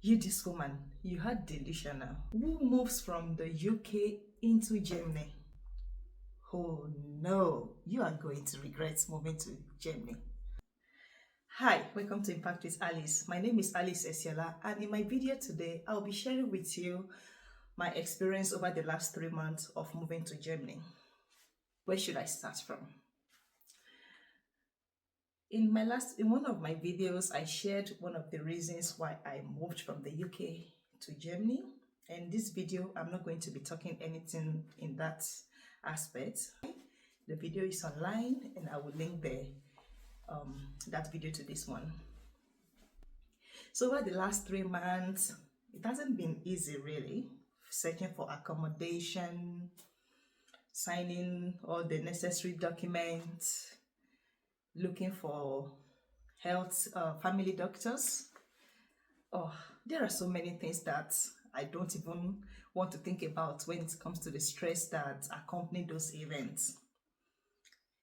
You, this woman, you are delusional. Who moves from the UK into Germany? Oh no, you are going to regret moving to Germany. Hi, welcome to Impact with Alice. My name is Alice Esiela, and in my video today, I'll be sharing with you my experience over the last 3 months of moving to Germany. Where should I start from? In one of my videos, I shared one of the reasons why I moved from the UK to Germany. And this video, I'm not going to be talking anything in that aspect. The video is online, and I will link that video to this one. So over the last 3 months, it hasn't been easy really, searching for accommodation, signing all the necessary documents, looking for family doctors. Oh, there are so many things that I don't even want to think about when it comes to the stress that accompany those events.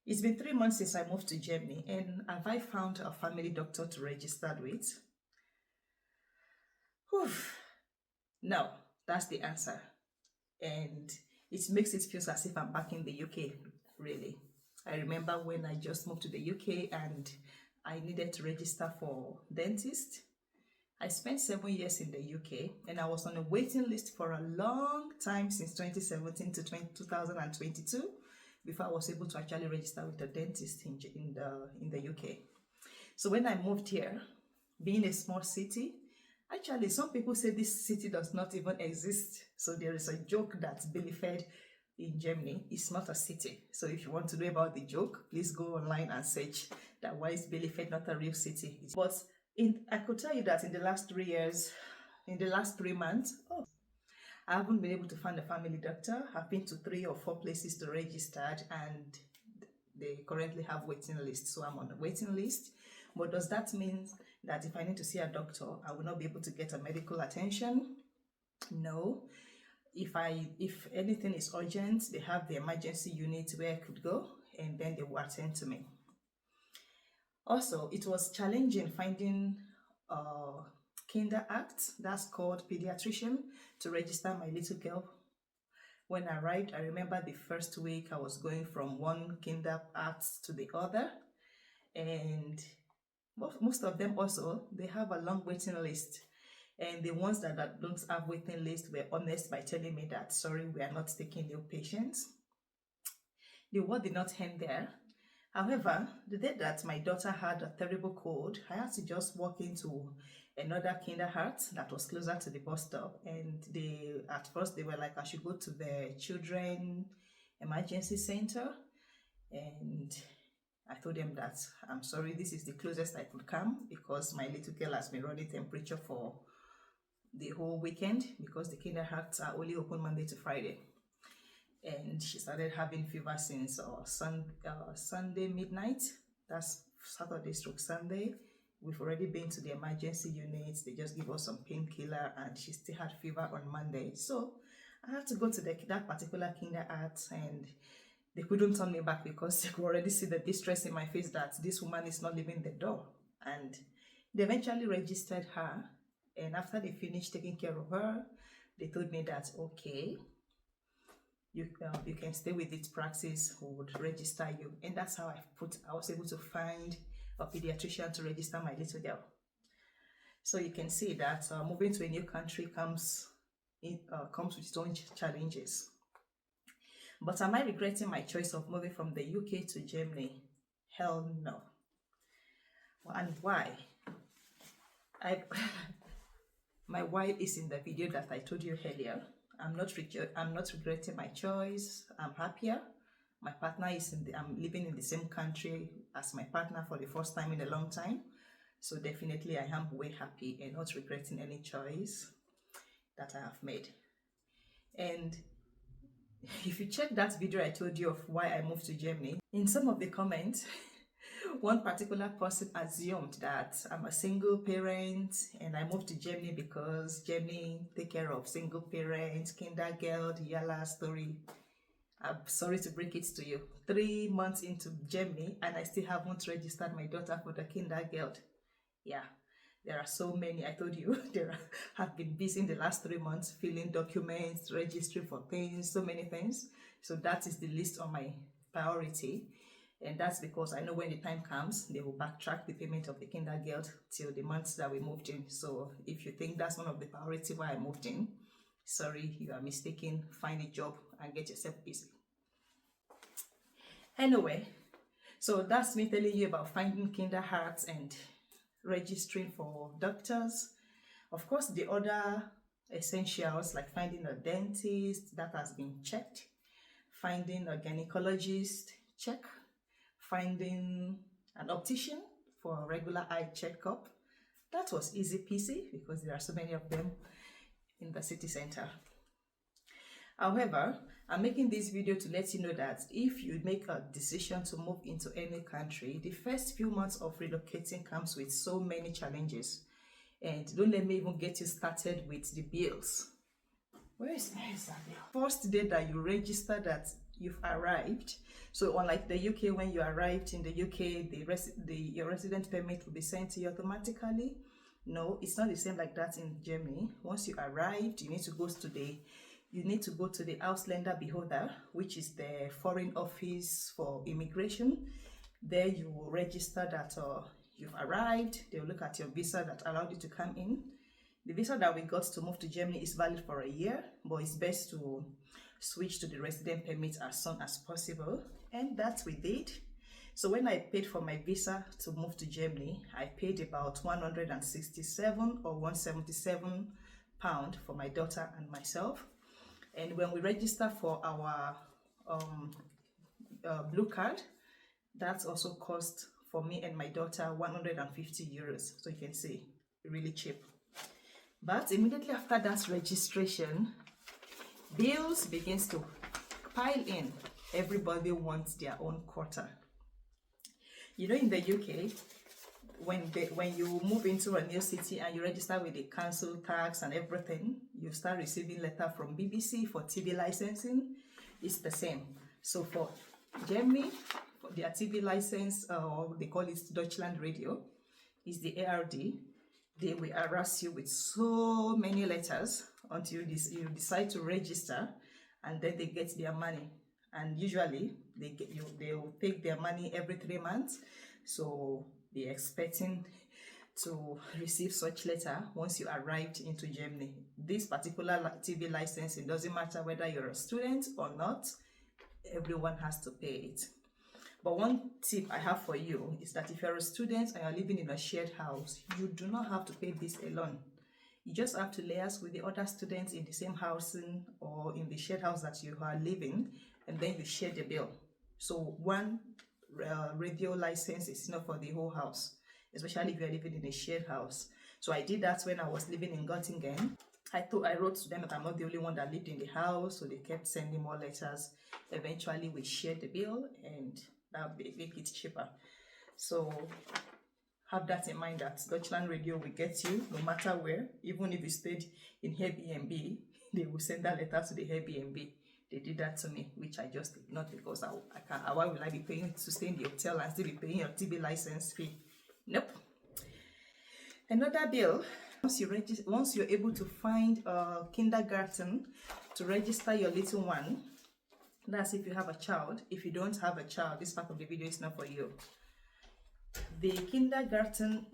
It's been 3 months since I moved to Germany, and have I found a family doctor to register with? Whew. No, that's the answer. And it makes it feel as if I'm back in the UK, really. I remember when I just moved to the UK and I needed to register for dentist. I spent 7 years in the UK, and I was on a waiting list for a long time, since 2017 to 2022, before I was able to actually register with a dentist in the UK. So when I moved here, being a small city, actually some people say this city does not even exist. So there is a joke that Bielefeld in Germany is not a city. So if you want to know about the joke, please go online and search that why is Bielefeld not a real city. But I could tell you that in the last 3 years, in the last 3 months, I haven't been able to find a family doctor. I've been to 3 or 4 places to register, and they currently have waiting lists. So I'm on the waiting list. But does that mean that if I need to see a doctor, I will not be able to get a medical attention? No. If anything is urgent, they have the emergency unit where I could go, and then they will attend to me. Also, it was challenging finding a kinder act, that's called pediatrician, to register my little girl. When I arrived, I remember the first week I was going from one kinder act to the other, and most of them also, they have a long waiting list. And the ones that don't have waiting list were honest by telling me that, sorry, we are not taking new patients. The word did not end there. However, the day that my daughter had a terrible cold, I had to just walk into another kindergarten that was closer to the bus stop. And at first they were like, I should go to the children emergency center. And I told them that, I'm sorry, this is the closest I could come, because my little girl has been running temperature for the whole weekend, because the kindergartens are only open Monday to Friday. And she started having fever since Sunday midnight. That's Saturday/Sunday. We've already been to the emergency units. They just give us some painkiller, and she still had fever on Monday. So I had to go to that particular kindergarten, and they couldn't turn me back, because they could already see the distress in my face that this woman is not leaving the door. And they eventually registered her. And after they finished taking care of her, they told me that, okay, you can stay with this practice, who would register you. And that's how I was able to find a pediatrician to register my little girl. So you can see that moving to a new country comes with its own challenges. But am I regretting my choice of moving from the UK to Germany? Hell no. And why? My why is in the video that I told you earlier. I'm not regretting my choice. I'm happier. My partner I'm living in the same country as my partner for the first time in a long time. So definitely I am way happy and not regretting any choice that I have made. And if you check that video I told you of why I moved to Germany, in some of the comments, one particular person assumed that I'm a single parent and I moved to Germany because Germany take care of single parents, kindergarten, yalla story. I'm sorry to break it to you. 3 months into Germany and I still haven't registered my daughter for the kindergarten. Yeah, there are so many. I told you there are have been busy in the last 3 months, filling documents, registering for things, so many things. So that is the list on my priority. And that's because I know when the time comes, they will backtrack the payment of the kindergarten till the months that we moved in. So if you think that's one of the priority why I moved in, sorry, you are mistaken. Find a job and get yourself busy. Anyway, so that's me telling you about finding kindergarten and registering for doctors. Of course, the other essentials like finding a dentist, that has been checked. Finding a gynecologist, check. Finding an optician for a regular eye checkup, that was easy peasy because there are so many of them in the city center. However, I'm making this video to let you know that if you make a decision to move into any country, the first few months of relocating comes with so many challenges. And don't let me even get you started with the bills. Where is that bill? First day that you register that you've arrived. So unlike the UK, when you arrived in the UK, your resident permit will be sent to you automatically. No, it's not the same like that in Germany. Once you arrived, you need to go to the Ausländer Behörde, which is the foreign office for immigration. There you will register that you've arrived. They'll look at your visa that allowed you to come in. The visa that we got to move to Germany is valid for a year, but it's best to switch to the resident permit as soon as possible, and that we did. So when I paid for my visa to move to Germany, I paid about 167 or 177 pound for my daughter and myself. And when we register for our blue card, that also cost for me and my daughter 150 euros. So you can see, really cheap. But immediately after that registration, bills begins to pile in. Everybody wants their own quota. You know, in the UK, when you move into a new city and you register with the council tax and everything, you start receiving letter from BBC for TV licensing. It's the same. So for Germany, for their TV license, or they call it Deutschland Radio, is the ARD. They will harass you with so many letters until you decide to register, and then they get their money. And usually they will take their money every 3 months. So they're expecting to receive such letter once you arrived into Germany. This particular TV license, it doesn't matter whether you're a student or not, everyone has to pay it. But one tip I have for you is that if you're a student and you're living in a shared house, you do not have to pay this alone. You just have to liaise with the other students in the same housing or in the shared house that you are living, and then you share the bill. So one radio license is enough for the whole house, especially if you're living in a shared house. So I did that when I was living in Göttingen. I wrote to them that I'm not the only one that lived in the house, so they kept sending more letters. Eventually we shared the bill, and that will make it cheaper. So have that in mind, that Deutschland Radio will get you no matter where. Even if you stayed in Airbnb, they will send that letter to the Airbnb. They did that to me, which I just ignored because I can't. Why will I be paying to stay in the hotel and still be paying your TV license fee? Nope. Another bill. Once you're able to find a kindergarten to register your little one, that's if you have a child. If you don't have a child, this part of the video is not for you. The kindergarten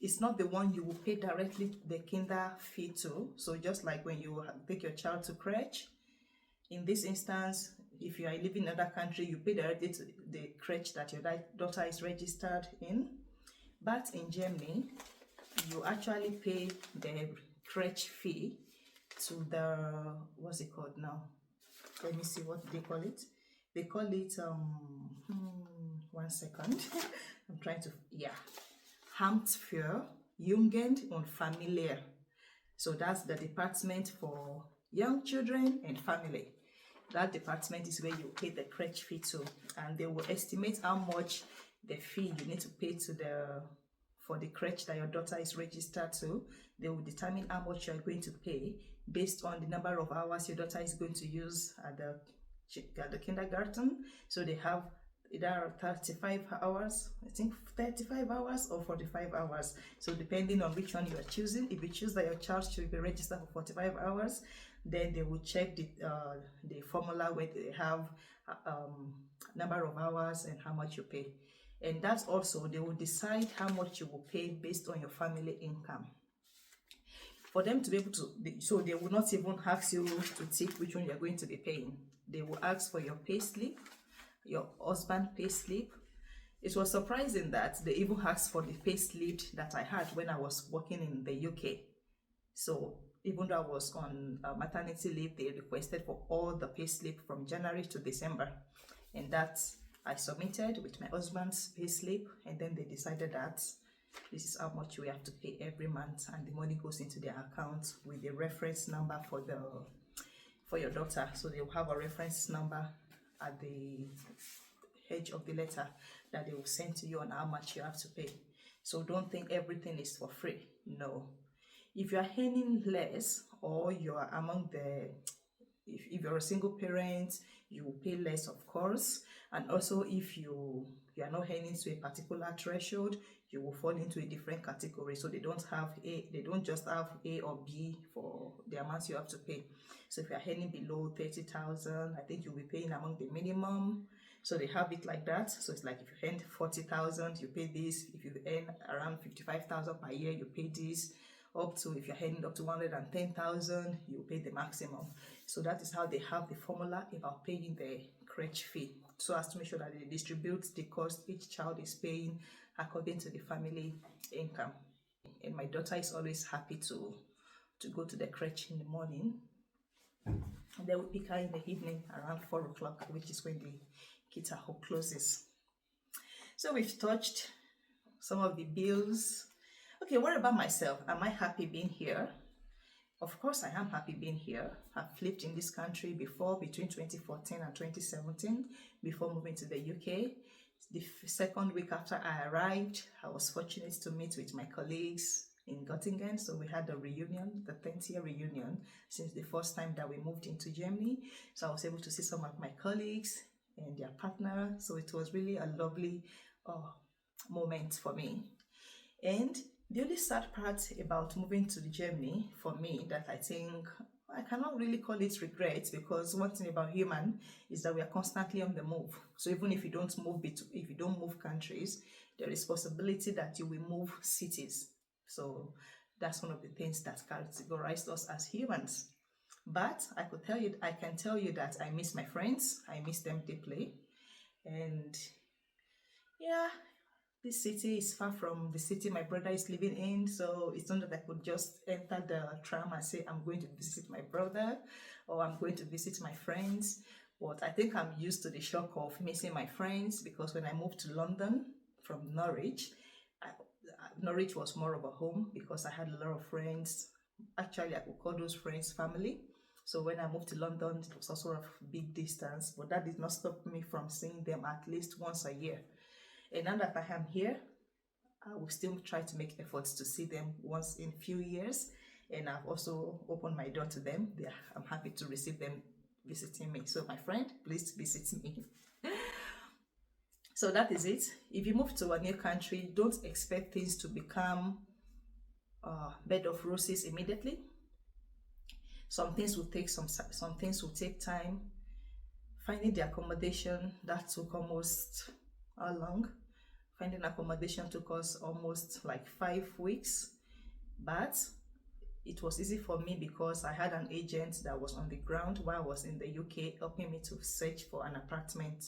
it's not the one you will pay directly the kinder fee to. So just like when you take your child to crèche, in this instance, if you are living in another country, you pay directly to the crèche that your daughter is registered in. But in Germany, you actually pay the crèche fee to the, what's it called now? Let me see what they call it. They call it, one second. I'm trying to, Amt für Jugend und Familie. So that's the department for young children and family. That department is where you pay the crèche fee to, and they will estimate how much the fee you need to pay for the crèche that your daughter is registered to. They will determine how much you are going to pay based on the number of hours your daughter is going to use at the kindergarten. So they have either 35 hours, I think 35 hours or 45 hours. So depending on which one you are choosing, if you choose that your child should be registered for 45 hours, then they will check the formula where they have number of hours and how much you pay. And that's also, they will decide how much you will pay based on your family income. For them to be able to, so they will not even ask you to tick which one you're going to be paying. They will ask for your pay slip, your husband pay slip. It was surprising that they even asked for the pay slip that I had when I was working in the UK. So even though I was on maternity leave, they requested for all the pay slip from January to December, and that I submitted with my husband's pay slip, and then they decided that this is how much we have to pay every month, and the money goes into their account with the reference number for your daughter. So they will have a reference number at the edge of the letter that they will send to you on how much you have to pay. So don't think everything is for free. No. If you are earning less, or you are among the, if you're a single parent, you will pay less, of course. And also, if you are not earning to a particular threshold, you will fall into a different category. So they don't just have A or B for the amounts you have to pay. So if you're earning below 30,000, I think you'll be paying among the minimum. So they have it like that. So it's like if you earn 40,000, you pay this. If you earn around 55,000 per year, you pay this. Up to, if you're heading up to 110,000, you pay the maximum. So that is how they have the formula about paying the crèche fee, so as to make sure that they distribute the cost each child is paying according to the family income. And my daughter is always happy to go to the crèche in the morning. And then we pick her in the evening around 4 o'clock, which is when the kids are home closes. So we've touched some of the bills. Okay, what about myself? Am I happy being here? Of course, I am happy being here. I've lived in this country before, between 2014 and 2017, before moving to the UK. The second week after I arrived, I was fortunate to meet with my colleagues in Göttingen. So we had a reunion, the 10th year reunion, since the first time that we moved into Germany. So I was able to see some of my colleagues and their partner. So it was really a lovely moment for me. And the only sad part about moving to Germany for me, that I think I cannot really call it regret, because one thing about human is that we are constantly on the move. So even if you don't move countries, there is possibility that you will move cities. So that's one of the things that categorize us as humans. But I can tell you that I miss my friends. I miss them deeply. And yeah, this city is far from the city my brother is living in, so it's not that I could just enter the tram and say I'm going to visit my brother or I'm going to visit my friends. But I think I'm used to the shock of missing my friends, because when I moved to London from Norwich, Norwich was more of a home because I had a lot of friends. Actually, I could call those friends family. So when I moved to London, it was also a big distance, but that did not stop me from seeing them at least once a year. And now that I am here, I will still try to make efforts to see them once in a few years. And I've also opened my door to them. I'm happy to receive them visiting me. So my friend, please visit me. So that is it. If you move to a new country, don't expect things to become bed of roses immediately. Some things will take time. Finding the accommodation, that took almost how long? Finding accommodation took us almost like 5 weeks, but it was easy for me because I had an agent that was on the ground while I was in the UK, helping me to search for an apartment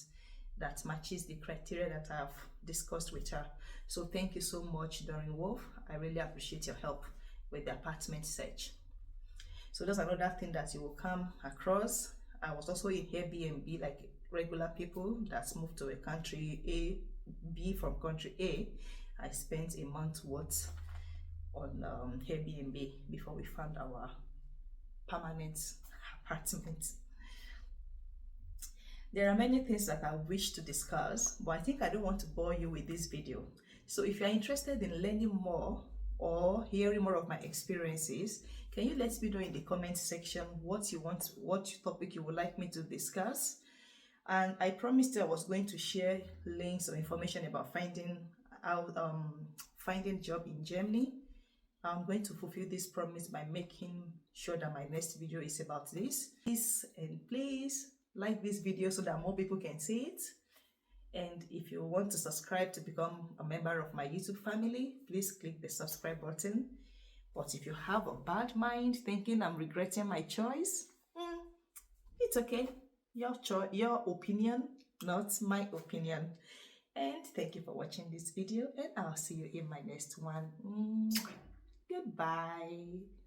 that matches the criteria that I've discussed with her. So thank you so much, Doreen Wolf. I really appreciate your help with the apartment search. So that's another thing that you will come across. I was also in Airbnb, like regular people that's moved to a country B from country A. I spent a month worth on Airbnb before we found our permanent apartment. There are many things that I wish to discuss, but I think I don't want to bore you with this video. So if you're interested in learning more or hearing more of my experiences, can you let me know in the comment section what topic you would like me to discuss? And I promised you I was going to share links or information about out finding job in Germany. I'm going to fulfill this promise by making sure that my next video is about this. Please like this video so that more people can see it. And if you want to subscribe to become a member of my YouTube family, please click the subscribe button. But if you have a bad mind thinking I'm regretting my choice, it's okay. Your opinion, not my opinion. And thank you for watching this video, and I'll see you in my next one. Goodbye.